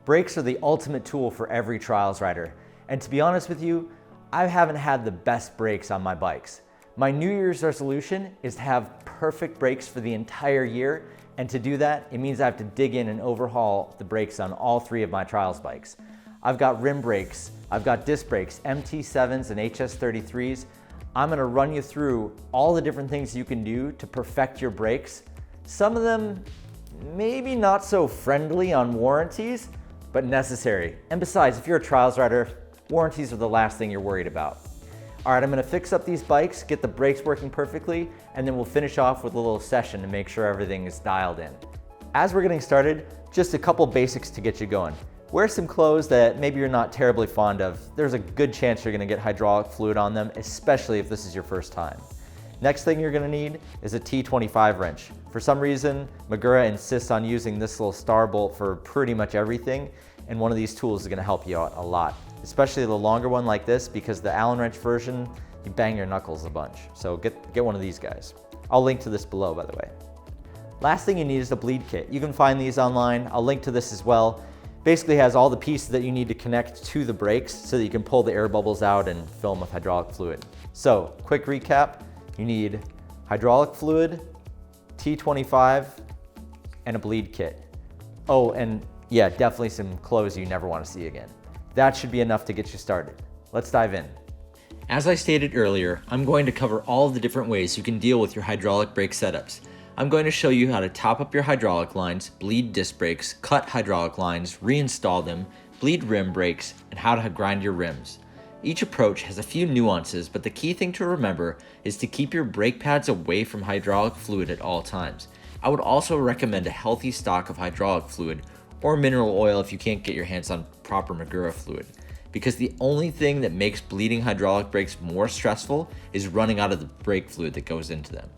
Brakes are the ultimate tool for every trials rider. And to be honest with you, I haven't had the best brakes on my bikes. My New Year's resolution is to have perfect brakes for the entire year. And to do that, it means I have to dig in and overhaul the brakes on all 3 of my trials bikes. I've got rim brakes, I've got disc brakes, MT7s and HS33s. I'm gonna run you through all the different things you can do to perfect your brakes. Some of them maybe not so friendly on warranties, but necessary. And besides, if you're a trials rider, warranties are the last thing you're worried about. All right, I'm gonna fix up these bikes, get the brakes working perfectly, and then we'll finish off with a little session to make sure everything is dialed in. As we're getting started, just a couple basics to get you going. Wear some clothes that maybe you're not terribly fond of. There's a good chance you're gonna get hydraulic fluid on them, especially if this is your first time. Next thing you're gonna need is a T25 wrench. For some reason, Magura insists on using this little star bolt for pretty much everything, and one of these tools is gonna help you out a lot, especially the longer one like this, because the Allen wrench version, you bang your knuckles a bunch. So get one of these guys. I'll link to this below, by the way. Last thing you need is a bleed kit. You can find these online. I'll link to this as well. Basically has all the pieces that you need to connect to the brakes so that you can pull the air bubbles out and fill them with hydraulic fluid. So, quick recap. You need hydraulic fluid, T25, and a bleed kit. Oh, and yeah, definitely some clothes you never want to see again. That should be enough to get you started. Let's dive in. As I stated earlier, I'm going to cover all of the different ways you can deal with your hydraulic brake setups. I'm going to show you how to top up your hydraulic lines, bleed disc brakes, cut hydraulic lines, reinstall them, bleed rim brakes, and how to grind your rims. Each approach has a few nuances, but the key thing to remember is to keep your brake pads away from hydraulic fluid at all times. I would also recommend a healthy stock of hydraulic fluid or mineral oil if you can't get your hands on proper Magura fluid, because the only thing that makes bleeding hydraulic brakes more stressful is running out of the brake fluid that goes into them.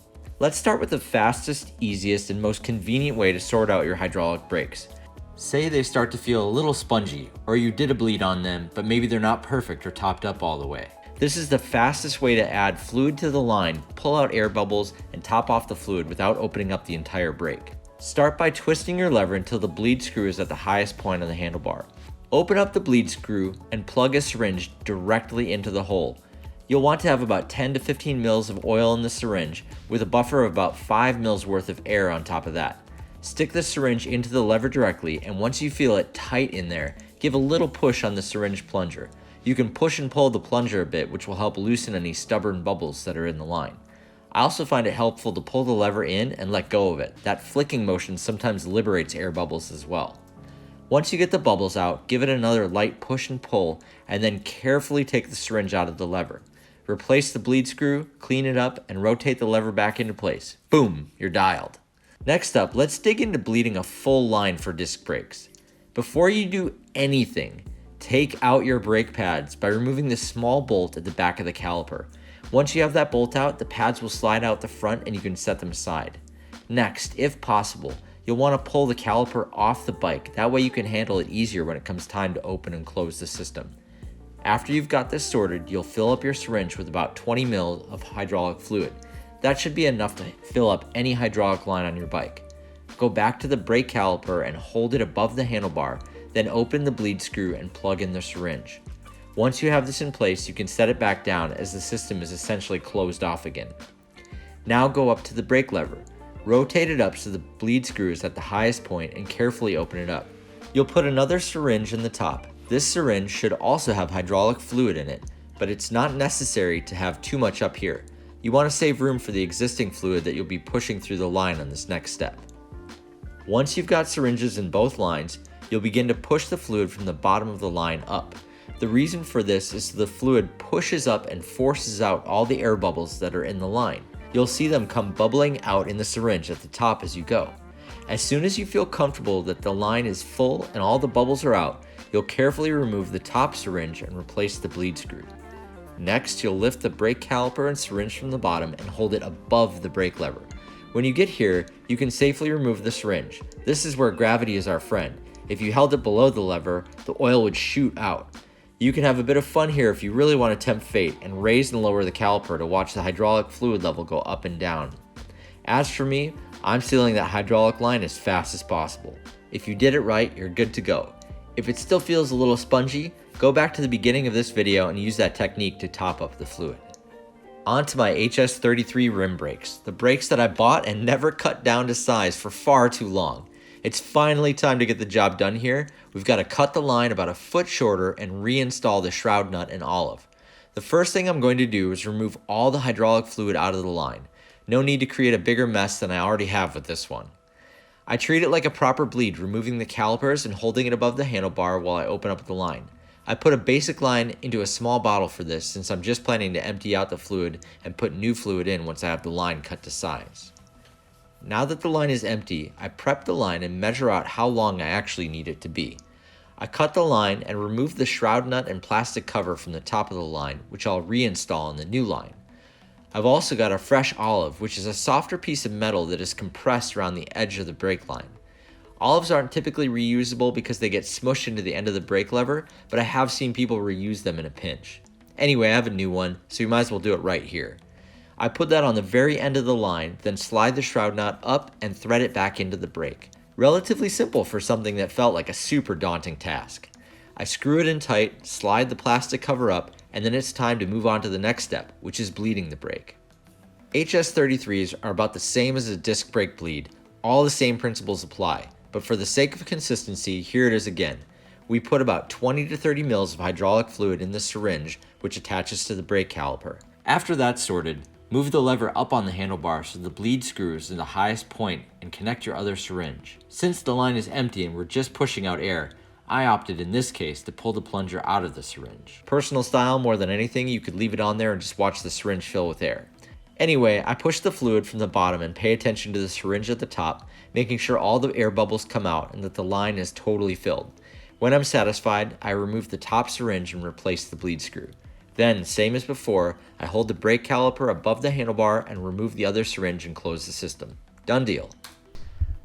Let's start with the fastest, easiest, and most convenient way to sort out your hydraulic brakes. Say they start to feel a little spongy, or you did a bleed on them, but maybe they're not perfect or topped up all the way. This is the fastest way to add fluid to the line, pull out air bubbles, and top off the fluid without opening up the entire brake. Start by twisting your lever until the bleed screw is at the highest point on the handlebar. Open up the bleed screw and plug a syringe directly into the hole. You'll want to have about 10 to 15 mils of oil in the syringe with a buffer of about 5 mils worth of air on top of that. Stick the syringe into the lever directly, and once you feel it tight in there, give a little push on the syringe plunger. You can push and pull the plunger a bit, which will help loosen any stubborn bubbles that are in the line. I also find it helpful to pull the lever in and let go of it. That flicking motion sometimes liberates air bubbles as well. Once you get the bubbles out, give it another light push and pull, and then carefully take the syringe out of the lever. Replace the bleed screw, clean it up, and rotate the lever back into place. Boom, you're dialed. Next up, let's dig into bleeding a full line for disc brakes. Before you do anything, take out your brake pads by removing the small bolt at the back of the caliper. Once you have that bolt out, the pads will slide out the front and you can set them aside. Next, if possible, you'll want to pull the caliper off the bike. That way you can handle it easier when it comes time to open and close the system. After you've got this sorted, you'll fill up your syringe with about 20 ml of hydraulic fluid. That should be enough to fill up any hydraulic line on your bike. Go back to the brake caliper and hold it above the handlebar, then open the bleed screw and plug in the syringe. Once you have this in place, you can set it back down as the system is essentially closed off again. Now go up to the brake lever. Rotate it up so the bleed screw is at the highest point and carefully open it up. You'll put another syringe in the top. This syringe should also have hydraulic fluid in it, but it's not necessary to have too much up here. You want to save room for the existing fluid that you'll be pushing through the line on this next step. Once you've got syringes in both lines, you'll begin to push the fluid from the bottom of the line up. The reason for this is the fluid pushes up and forces out all the air bubbles that are in the line. You'll see them come bubbling out in the syringe at the top as you go. As soon as you feel comfortable that the line is full and all the bubbles are out, you'll carefully remove the top syringe and replace the bleed screw. Next, you'll lift the brake caliper and syringe from the bottom and hold it above the brake lever. When you get here, you can safely remove the syringe. This is where gravity is our friend. If you held it below the lever, the oil would shoot out. You can have a bit of fun here if you really want to tempt fate and raise and lower the caliper to watch the hydraulic fluid level go up and down. As for me, I'm sealing that hydraulic line as fast as possible. If you did it right, you're good to go. If it still feels a little spongy, go back to the beginning of this video and use that technique to top up the fluid. On to my HS33 rim brakes, the brakes that I bought and never cut down to size for far too long. It's finally time to get the job done here. We've got to cut the line about a foot shorter and reinstall the shroud nut and olive. The first thing I'm going to do is remove all the hydraulic fluid out of the line. No need to create a bigger mess than I already have with this one. I treat it like a proper bleed, removing the calipers and holding it above the handlebar while I open up the line. I put a basic line into a small bottle for this since I'm just planning to empty out the fluid and put new fluid in once I have the line cut to size. Now that the line is empty, I prep the line and measure out how long I actually need it to be. I cut the line and remove the shroud nut and plastic cover from the top of the line, which I'll reinstall on the new line. I've also got a fresh olive, which is a softer piece of metal that is compressed around the edge of the brake line. Olives aren't typically reusable because they get smushed into the end of the brake lever, but I have seen people reuse them in a pinch. Anyway, I have a new one, so you might as well do it right here. I put that on the very end of the line, then slide the shroud nut up and thread it back into the brake. Relatively simple for something that felt like a super daunting task. I screw it in tight, slide the plastic cover up, and then it's time to move on to the next step, which is bleeding the brake. HS33s are about the same as a disc brake bleed. All the same principles apply. But for the sake of consistency, here it is again. We put about 20 to 30 mils of hydraulic fluid in the syringe, which attaches to the brake caliper. After that's sorted, move the lever up on the handlebar so the bleed screw is in the highest point and connect your other syringe. Since the line is empty and we're just pushing out air, I opted in this case to pull the plunger out of the syringe. Personal style more than anything, you could leave it on there and just watch the syringe fill with air. Anyway, I push the fluid from the bottom and pay attention to the syringe at the top, making sure all the air bubbles come out and that the line is totally filled. When I'm satisfied, I remove the top syringe and replace the bleed screw. Then, same as before, I hold the brake caliper above the handlebar and remove the other syringe and close the system. Done deal.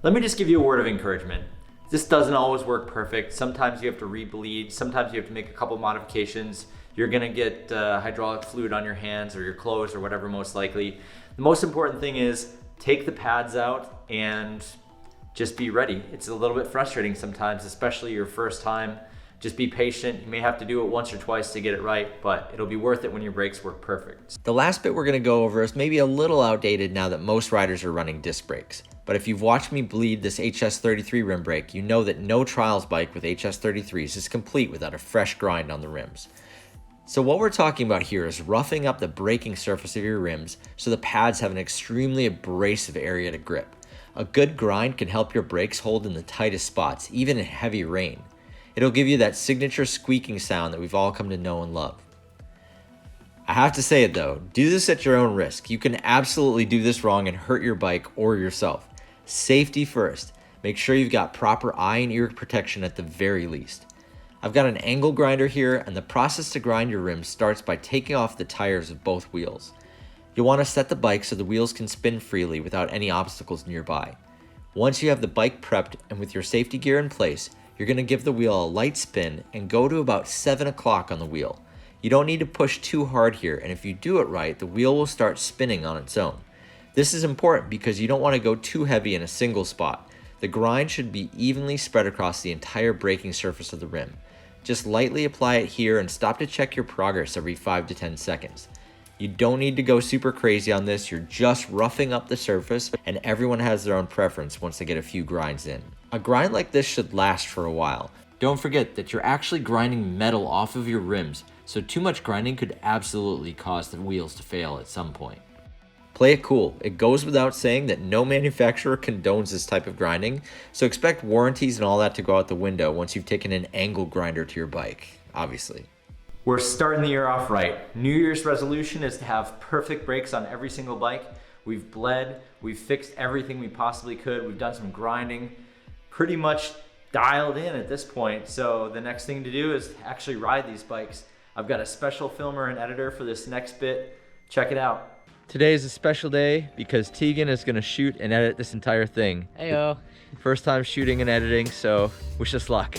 Let me just give you a word of encouragement. This doesn't always work perfect. Sometimes you have to re-bleed. Sometimes you have to make a couple modifications. You're gonna get hydraulic fluid on your hands or your clothes or whatever most likely. The most important thing is take the pads out and just be ready. It's a little bit frustrating sometimes, especially your first time. Just be patient. You may have to do it once or twice to get it right, but it'll be worth it when your brakes work perfect. The last bit we're gonna go over is maybe a little outdated now that most riders are running disc brakes. But if you've watched me bleed this HS33 rim brake, you know that no trials bike with HS33s is complete without a fresh grind on the rims. So what we're talking about here is roughing up the braking surface of your rims so the pads have an extremely abrasive area to grip. A good grind can help your brakes hold in the tightest spots, even in heavy rain. It'll give you that signature squeaking sound that we've all come to know and love. I have to say it though, do this at your own risk. You can absolutely do this wrong and hurt your bike or yourself. Safety first. Make sure you've got proper eye and ear protection at the very least. I've got an angle grinder here, and the process to grind your rims starts by taking off the tires of both wheels. You'll want to set the bike so the wheels can spin freely without any obstacles nearby. Once you have the bike prepped and with your safety gear in place, you're going to give the wheel a light spin and go to about 7 o'clock on the wheel. You don't need to push too hard here, and if you do it right, the wheel will start spinning on its own. This is important because you don't want to go too heavy in a single spot. The grind should be evenly spread across the entire braking surface of the rim. Just lightly apply it here and stop to check your progress every 5 to 10 seconds. You don't need to go super crazy on this, you're just roughing up the surface, and everyone has their own preference once they get a few grinds in. A grind like this should last for a while. Don't forget that you're actually grinding metal off of your rims, so too much grinding could absolutely cause the wheels to fail at some point. Play it cool. It goes without saying that no manufacturer condones this type of grinding, so expect warranties and all that to go out the window once you've taken an angle grinder to your bike, obviously. We're starting the year off right. New Year's resolution is to have perfect brakes on every single bike. We've bled, we've fixed everything we possibly could, we've done some grinding, pretty much dialed in at this point, so the next thing to do is actually ride these bikes. I've got a special filmer and editor for this next bit. Check it out. Today is a special day because Tegan is gonna shoot and edit this entire thing. Heyo. First time shooting and editing, so wish us luck.